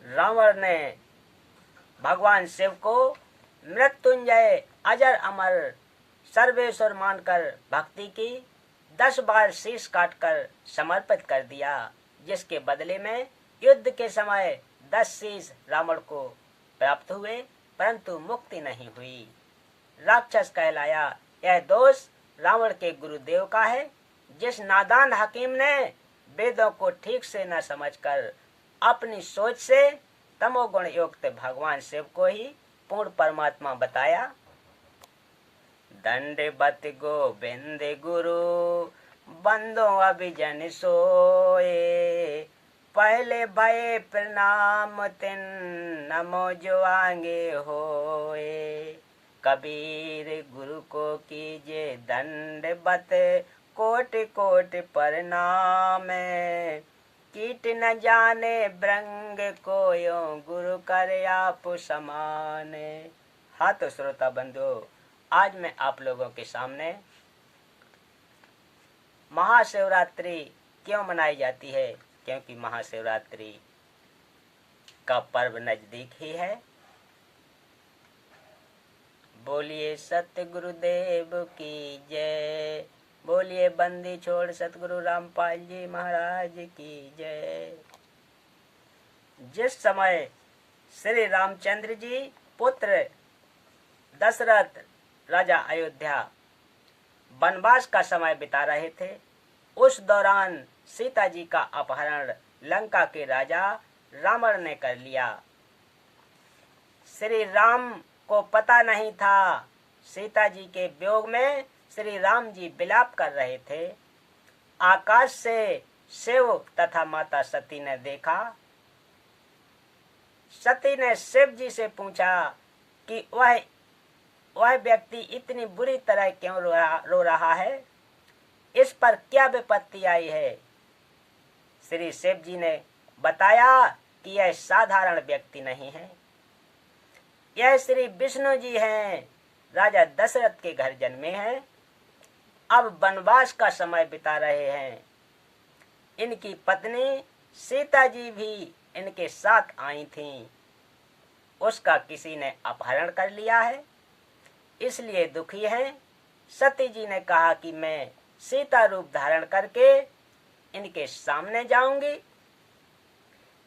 रावण ने भगवान शिव को मृत्युंजय अजर अमर सर्वेश्वर मानकर भक्ति की, 10 बार शीश काटकर समर्पित कर दिया, जिसके बदले में युद्ध के समय 10 शीश रावण को प्राप्त हुए, परंतु मुक्ति नहीं हुई। राक्षस कहलाया। यह दोष रावण के गुरुदेव का है, जिस नादान हकीम ने वेदों को ठीक से न समझकर अपनी सोच से तमोगुण युक्त भगवान शिव को ही पूर्ण परमात्मा बताया। दंडवत गोविंद गुरु बंदो अभिजन सोए, पहले भय प्रणाम तिन नमो जो आगे होए। कबीर गुरु को कीजे दंडवत कोट कोट प्रणाम, कीट न जाने ब्रंग को यो गुरु कर आप समान। हाँ तो श्रोता बंधु, आज मैं आप लोगों के सामने महाशिवरात्रि क्यों मनाई जाती है, क्योंकि महाशिवरात्रि का पर्व नजदीक ही है। बोलिए सत्य गुरुदेव की जय, बोलिए बंदी छोड़ सतगुरु रामपाल जी महाराज की जय। जिस समय श्री रामचंद्र जी पुत्र दशरथ राजा अयोध्या वनवास का समय बिता रहे थे, उस दौरान सीता जी का अपहरण लंका के राजा रावण ने कर लिया। श्री राम को पता नहीं था। सीता जी के वियोग में श्री राम जी विलाप कर रहे थे। आकाश से शिव तथा माता सती ने देखा। सती ने शिव जी से पूछा कि वह व्यक्ति इतनी बुरी तरह क्यों रो रहा है, इस पर क्या विपत्ति आई है। श्री शिव जी ने बताया कि यह साधारण व्यक्ति नहीं है, यह श्री विष्णु जी हैं, राजा दशरथ के घर जन्मे हैं, अब वनवास का समय बिता रहे हैं। इनकी पत्नी सीता जी भी इनके साथ आई थीं, उसका किसी ने अपहरण कर लिया है, इसलिए दुखी हैं। सती जी ने कहा कि मैं सीता रूप धारण करके इनके सामने जाऊंगी,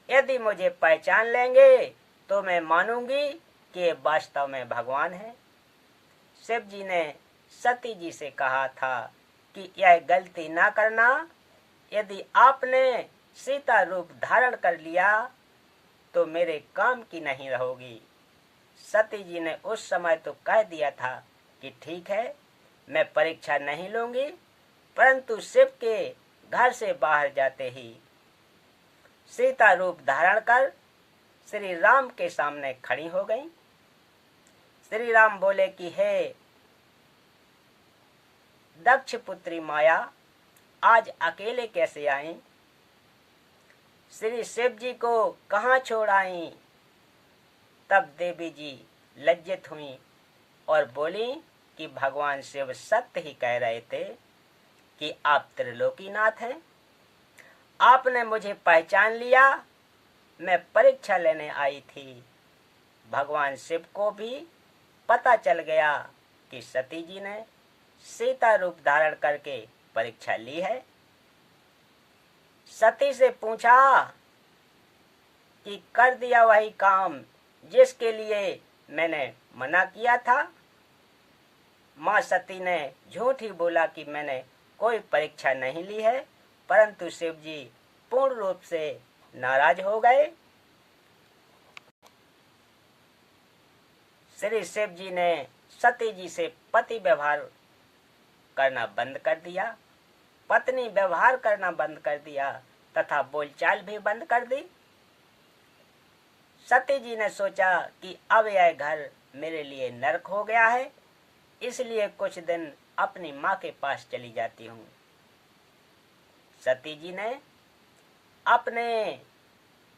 यदि मुझे पहचान लेंगे तो मैं मानूंगी कि ये वास्तव में भगवान है। शिव जी ने सती जी से कहा था कि यह गलती ना करना, यदि आपने सीता रूप धारण कर लिया तो मेरे काम की नहीं रहोगी। सती जी ने उस समय तो कह दिया था कि ठीक है, मैं परीक्षा नहीं लूंगी, परंतु शिव के घर से बाहर जाते ही सीता रूप धारण कर श्री राम के सामने खड़ी हो गई। श्री राम बोले कि हे दक्ष पुत्री माया, आज अकेले कैसे आई? श्री शिव जी को कहाँ छोड़ आई? तब देवी जी लज्जित हुई और बोली कि भगवान शिव सत्य ही कह रहे थे कि आप त्रिलोकीनाथ हैं, आपने मुझे पहचान लिया, मैं परीक्षा लेने आई थी। भगवान शिव को भी पता चल गया कि सती जी ने सीता रूप धारण करके परीक्षा ली है। सती से पूछा कि कर दिया वही काम जिसके लिए मैंने मना किया था? माँ सती ने झूठ ही बोला कि मैंने कोई परीक्षा नहीं ली है, परंतु शिव जी पूर्ण रूप से नाराज हो गए। श्री शिव जी ने सती जी से पति व्यवहार करना बंद कर दिया, पत्नी व्यवहार करना बंद कर दिया तथा बोलचाल भी बंद कर दी। सती जी ने सोचा कि अब यह घर मेरे लिए नरक हो गया है, इसलिए कुछ दिन अपनी माँ के पास चली जाती हूँ। सती जी ने अपने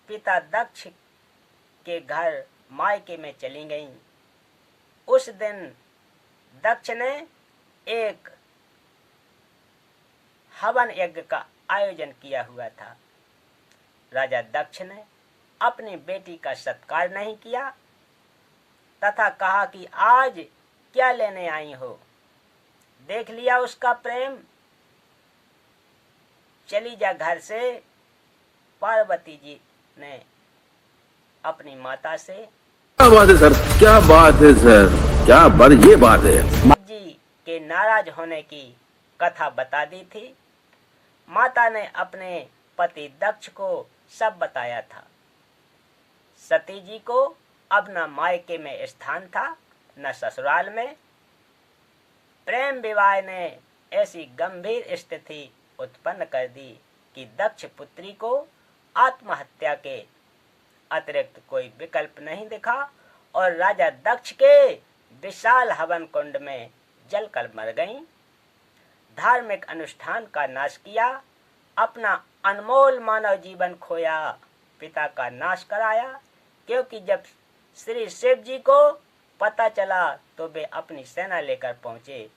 पिता दक्ष के घर मायके में चली गईं। उस दिन दक्ष ने एक हवन यज्ञ का आयोजन किया हुआ था। राजा दक्ष ने अपनी बेटी का सत्कार नहीं किया तथा कहा कि आज क्या लेने आई हो। देख लिया उसका प्रेम, चली जा घर से। पार्वती जी ने अपनी माता से, क्या बात है सर, क्या बात है सर, क्या ये बात है, जी के नाराज होने की कथा बता दी थी। माता ने अपने पति दक्ष को सब बताया था। सती जी को अब न मायके में स्थान था न ससुराल में। प्रेम विवाह ने ऐसी गंभीर स्थिति उत्पन्न कर दी कि दक्ष पुत्री को आत्महत्या के अतिरिक्त कोई विकल्प नहीं दिखा और राजा दक्ष के विशाल हवन कुंड में जलकर मर गईं। धार्मिक अनुष्ठान का नाश किया, अपना अनमोल मानव जीवन खोया, पिता का नाश कराया। क्योंकि जब श्री शिव जी को पता चला तो वे अपनी सेना लेकर पहुंचे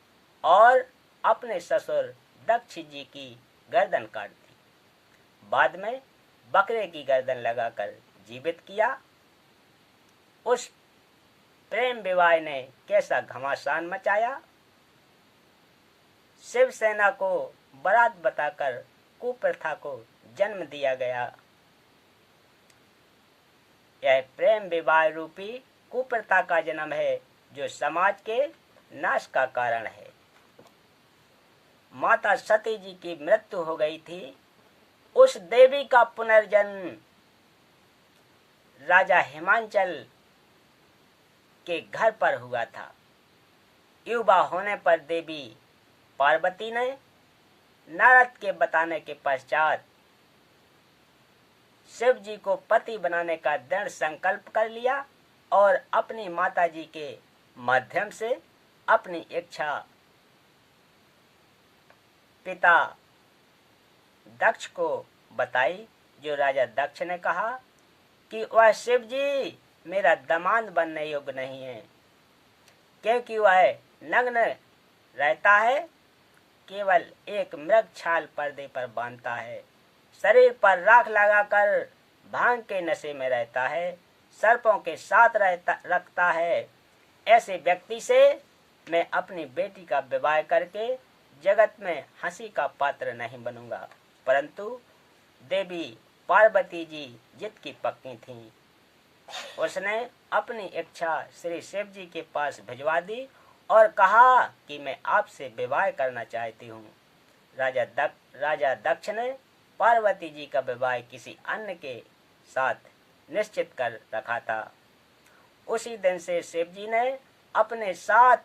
और अपने ससुर दक्ष जी की गर्दन काट दी। बाद में बकरे की गर्दन लगाकर जीवित किया। उस प्रेम विवाह ने कैसा घमासान मचाया। शिवसेना को बारात बताकर कुप्रथा को जन्म दिया गया। यह प्रेम विवाह रूपी कुप्रथा का जन्म है जो समाज के नाश का कारण है। माता सती जी की मृत्यु हो गई थी। उस देवी का पुनर्जन्म राजा हिमांचल के घर पर हुआ था। युवा होने पर देवी पार्वती ने नारद के बताने के पश्चात शिव जी को पति बनाने का दृढ़ संकल्प कर लिया और अपनी माता जी के माध्यम से अपनी इच्छा पिता दक्ष को बताई। जो राजा दक्ष ने कहा कि वह शिव जी मेरा दामाद बनने योग्य नहीं है, क्योंकि वह नग्न रहता है, केवल एक मृग छाल पर्दे पर बांधता है, शरीर पर राख लगाकर भांग के नशे में रहता है, सर्पों के साथ रखता है। ऐसे व्यक्ति से मैं अपनी बेटी का विवाह करके जगत में हंसी का पात्र नहीं बनूंगा। परंतु देवी पार्वती जी जिद की पक्की थीं। उसने अपनी इच्छा श्री शिव जी के पास भिजवा दी और कहा कि मैं आपसे विवाह करना चाहती हूँ। राजा दक्ष ने पार्वती जी का विवाह किसी अन्य के साथ निश्चित कर रखा था। उसी दिन से शिव जी ने अपने साथ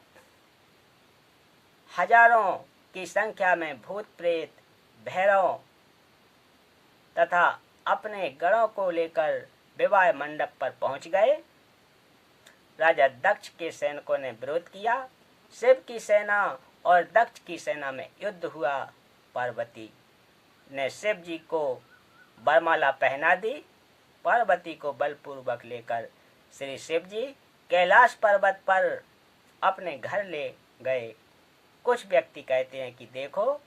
हजारों की संख्या में भूत प्रेत भैरव तथा अपने गणों को लेकर विवाह मंडप पर पहुंच गए। राजा दक्ष के सैनिकों ने विरोध किया। शिव की सेना और दक्ष की सेना में युद्ध हुआ। पार्वती ने शिव जी को वरमाला पहना दी। पार्वती को बलपूर्वक लेकर श्री शिव जी कैलाश पर्वत पर अपने घर ले गए। कुछ व्यक्ति कहते हैं कि देखो,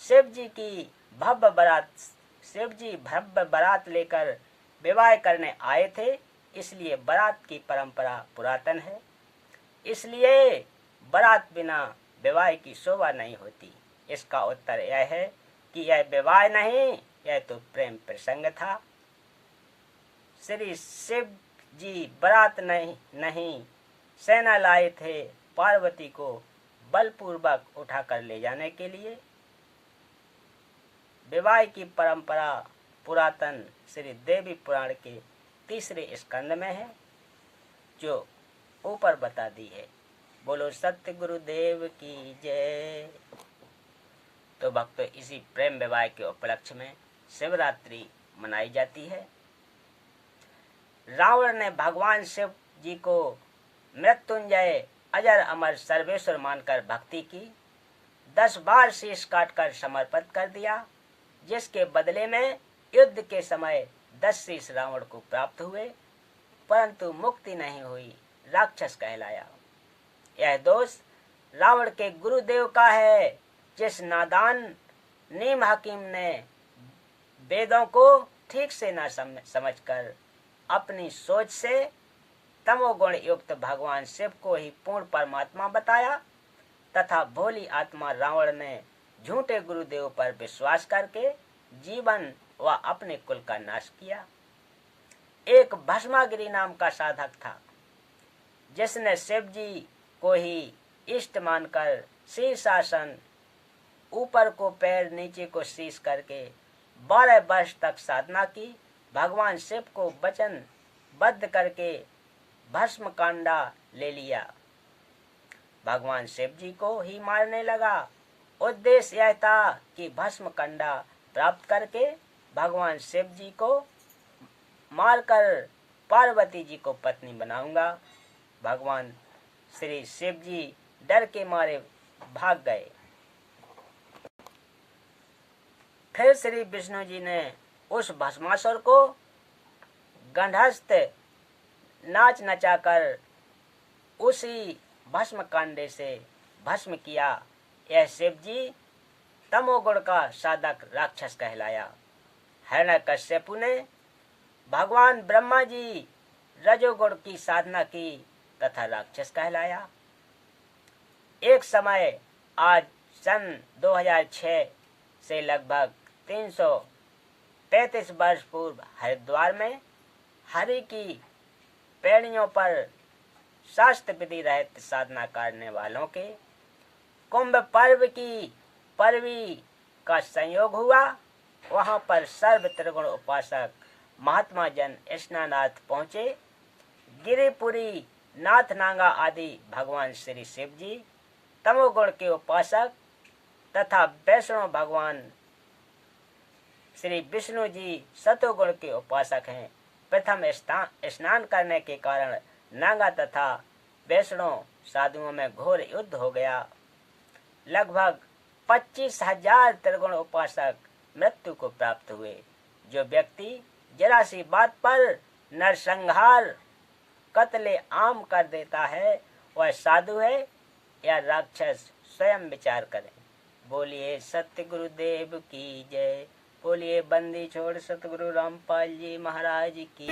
शिव जी भव्य बारात लेकर विवाह करने आए थे, इसलिए बारात की परंपरा पुरातन है, इसलिए बारात बिना विवाह की शोभा नहीं होती। इसका उत्तर यह है कि यह विवाह नहीं, यह तो प्रेम प्रसंग था। श्री शिव जी बारात नहीं सेना लाए थे पार्वती को बलपूर्वक उठाकर ले जाने के लिए। विवाह की परंपरा पुरातन श्री देवी पुराण के 3 स्कंद में है, जो ऊपर बता दी है। बोलो सत्य गुरुदेव की जय। तो भक्तों, इसी प्रेम विवाह के उपलक्ष्य में शिवरात्रि मनाई जाती है। रावण ने भगवान शिव जी को मृत्युंजय अजर अमर सर्वेश्वर मानकर भक्ति की, 10 बार शीश काटकर समर्पित कर दिया, जिसके बदले में युद्ध के समय 10 शीश रावण को प्राप्त हुए, परंतु मुक्ति नहीं हुई, राक्षस कहलाया। यह दोष रावण के गुरुदेव का है, जिस नादान नीम हकीम ने वेदों को ठीक से न समझकर अपनी सोच से तमोगुण युक्त भगवान शिव को ही पूर्ण परमात्मा बताया तथा भोली आत्मा रावण ने झूठे गुरुदेव पर विश्वास करके जीवन व अपने कुल का नाश किया। एक भस्मागिरी नाम का साधक था जिसने शिव जी को ही इष्ट मानकर शीर्षासन ऊपर को पैर नीचे को शीश करके 12 वर्ष तक साधना की। भगवान शिव को वचनबद्ध करके भस्म कांडा ले लिया। भगवान शिव जी को ही मारने लगा। उद्देश्य यह था कि भस्म कंडा प्राप्त करके भगवान शिव जी को मारकर पार्वती जी को पत्नी बनाऊंगा। भगवान श्री शिव जी डर के मारे भाग गए। फिर श्री विष्णु जी ने उस भस्मासुर को गंधस्थ नाच नचाकर उसी भस्म कांडे से भस्म किया। यह शिव जी तमोगुण का साधक राक्षस कहलाया। हिरण्यकश्यपु ने भगवान ब्रह्मा जी रजोगुण की साधना की तथा राक्षस कहलाया। एक समय आज सन 2006 से लगभग 335 वर्ष पूर्व हरिद्वार में हरि की पेड़ियों पर शास्त्र विधि रहित साधना करने वालों के कुंभ पर्व की परवी का संयोग हुआ। वहां पर सर्व त्रिगुण उपासक महात्मा जन स्नानार्थ पहुंचे। गिरिपुरी नाथनागा आदि भगवान श्री शिव जी तमोगुण के उपासक तथा वैष्णव भगवान श्री विष्णु जी सतोगुण के उपासक हैं। प्रथम स्नान करने के कारण नागा तथा वैष्णव साधुओं में घोर युद्ध हो गया। लगभग 25,000 त्रिगुण उपासक मृत्यु को प्राप्त हुए। जो व्यक्ति जरा सी बात पर नरसंहार कत्ले आम कर देता है वह साधु है या राक्षस, स्वयं विचार करें। बोलिए सत्य गुरुदेव की जय। बोलिए बंदी छोड़ सतगुरु रामपाल जी महाराज की।